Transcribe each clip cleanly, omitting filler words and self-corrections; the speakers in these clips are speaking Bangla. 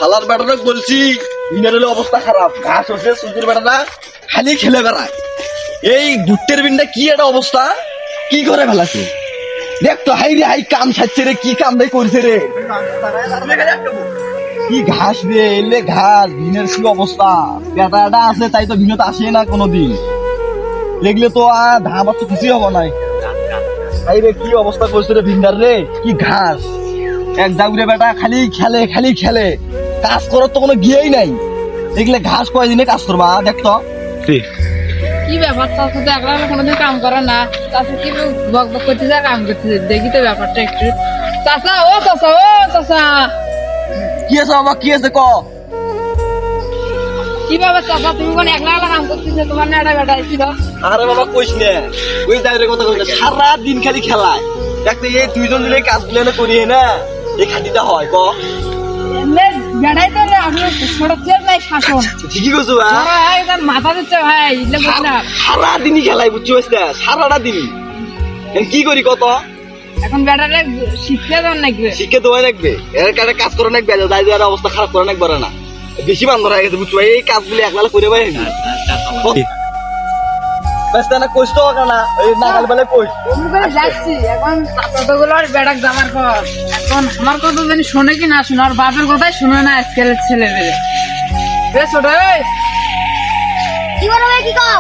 হালার বেটাটা বলছি বিনারের অবস্থা খারাপ, ঘাস হচ্ছে সুজির বেটাটা খালি খেলে বেড়ায়। এই গুট্টের বিনটা কি একটা অবস্থা, কি করে ফেলাছে দেখ তো। হাই রে হাই, কাম ছাড়ছে রে, কি কাম ভাই করছে রে, কি ঘাস রে এলে ঘাস। ভিনের কি অবস্থা, বেটাটা আছে তাই তো ভিনত আসে না কোনোদিন, দেখলে তো ধান তো খুশি হবো নাই। হাই রে কি অবস্থা করছে রে ভিন্ডার রে, কি ঘাস। এক জাগুরে বেটা খালি খেলে খালি খেলে, কাজ করার তো কোনো গিয়েই নাই। দেখলে ঘাস কয়দিনে কাজ করবা দেখতো। কি ব্যাপার, চাষা তো একলা কোনোদিন কাম করে না, চাষা কি বক বক করতে যায় কাম করতে, দেখি তো ব্যাপারটা একটু। চাষা ও চাষা, ও চাষা, কি আছে বাবা, কি আছে ক। কি ব্যাপার চাষা, তুমি কোন একলা একলা কাম করতেছো, তোমার না একটা বেটা ছিল? আরে বাবা কইস না, ওই জাগুরের কথা কইস না, সারা দিন খালি খেলায়। দেখতে এই দুইজন মিলে কাজগুলো না করি না, এই খাটিটা হয় ক। এমনি বেটাই তো আপনি ছোট ছেলে নাই শাসন, ঠিকই কইছো ভাই তার মাথা দিচ্ছে ভাই, এগুলো বলি না। সারা দিনই খেলাই বুঝছো, সারাটা দিনই। কি করি কত, এখন বেটারে শিখতে দেন নাকি? শিখে দেওয়া লাগবে, এর কাছে কাজ করে নাকবে, যাই যাওয়ার অবস্থা খারাপ করে নাকবে না। বেশি বান্ধব হয়ে গেছে বুঝছো, এই কাজগুলি একলা করে পাই না। ব্যস্ত না কইস তো না, এই নাগাল বেলা কইস। আমি করে যাচ্ছি এখন, কতগুলো বেটাক যাবার পর এখন আমার কথা জানি শোনে কি না শোনে, আর বাপের কথাই শুনে না আজকাল ছেলেদের। ছোট কি করবে কি কও?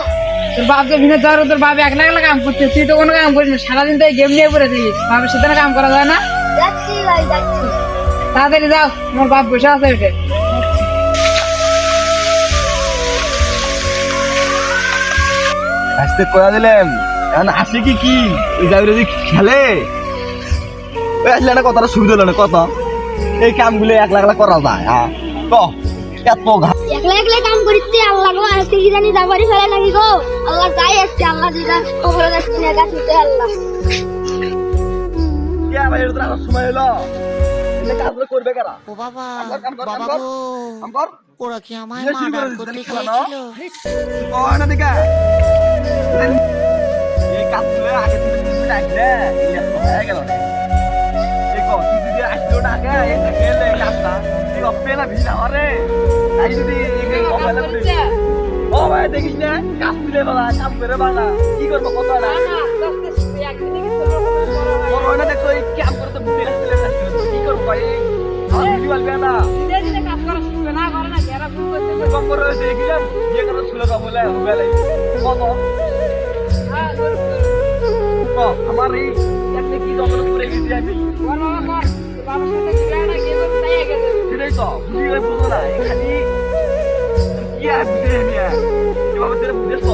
তোর বাপ যে ভিন্ন যাওয়ার, তোর বাপ একলা একলা কাম করছে, তুই তো কোনো কাম করিস না, সারাদিন তো গেম নিয়ে পড়ে থাকিস, বাপের সাথে কাম করা যায় না? যাচ্ছি ভাই যাচ্ছি। তাড়াতাড়ি যাও, তোমার বাপ বসে আছে ওইটা। আসতে কয়া দিলেন, এখন আসে কি কি ওই জায়গায় যদি খেলে ওই আসলে না, কতটা সুবিধা হলো না কত। এই কামগুলো একলা একলা করা যায়, হ্যাঁ ক এত একলা একলা কাম করিতে আল্লাহ গো, আজকে কি জানি যাবারই ফেলে নাকি গো। আল্লাহ যাই আসছে, আল্লাহ যেটা খবরে যাচ্ছে না গাছতে আল্লাহ। সময় হলো, কাজগুলো করবে কারা? ও বাবা, কাম কর, বাবা কাম কর, গো, কাম কর। ওরা কি আমায় বিয়ে শুরু মার্ডার করে করতে দিয়েছে নাকি খেলা, চেয়েছিল? কয় না দেখা। এই কাজগুলো আগে থেকে যদি রাখলে এই এত হয়ে গেল না। এই কো তুই যদি আসলো না আগে, এই দেখলে এই কাজটা এই অপেলা ভিড় হরে, তাই যদি এই মোবাইলে করে ও ভাই দেখিস না, কাজ তুলে বালা কাম করে বালা, কি করবো কত না বড় হয় না। দেখো এই কাম করতে বুঝতে আসলে কি করবো ভাই, আমার ভিডিও আসবে না কাজ করা শিখবে না, করে না ঘেরা ভুল করতে। কম করে দেখিলাম যে কোনো ছিল না বলে মোবাইলে কত আমার এই একটা কি দখল করে গেছি আমি। সেটাই তো বুঝি বুঝো না, খালি কি আর বুঝে নিয়ে এভাবে বুঝেছ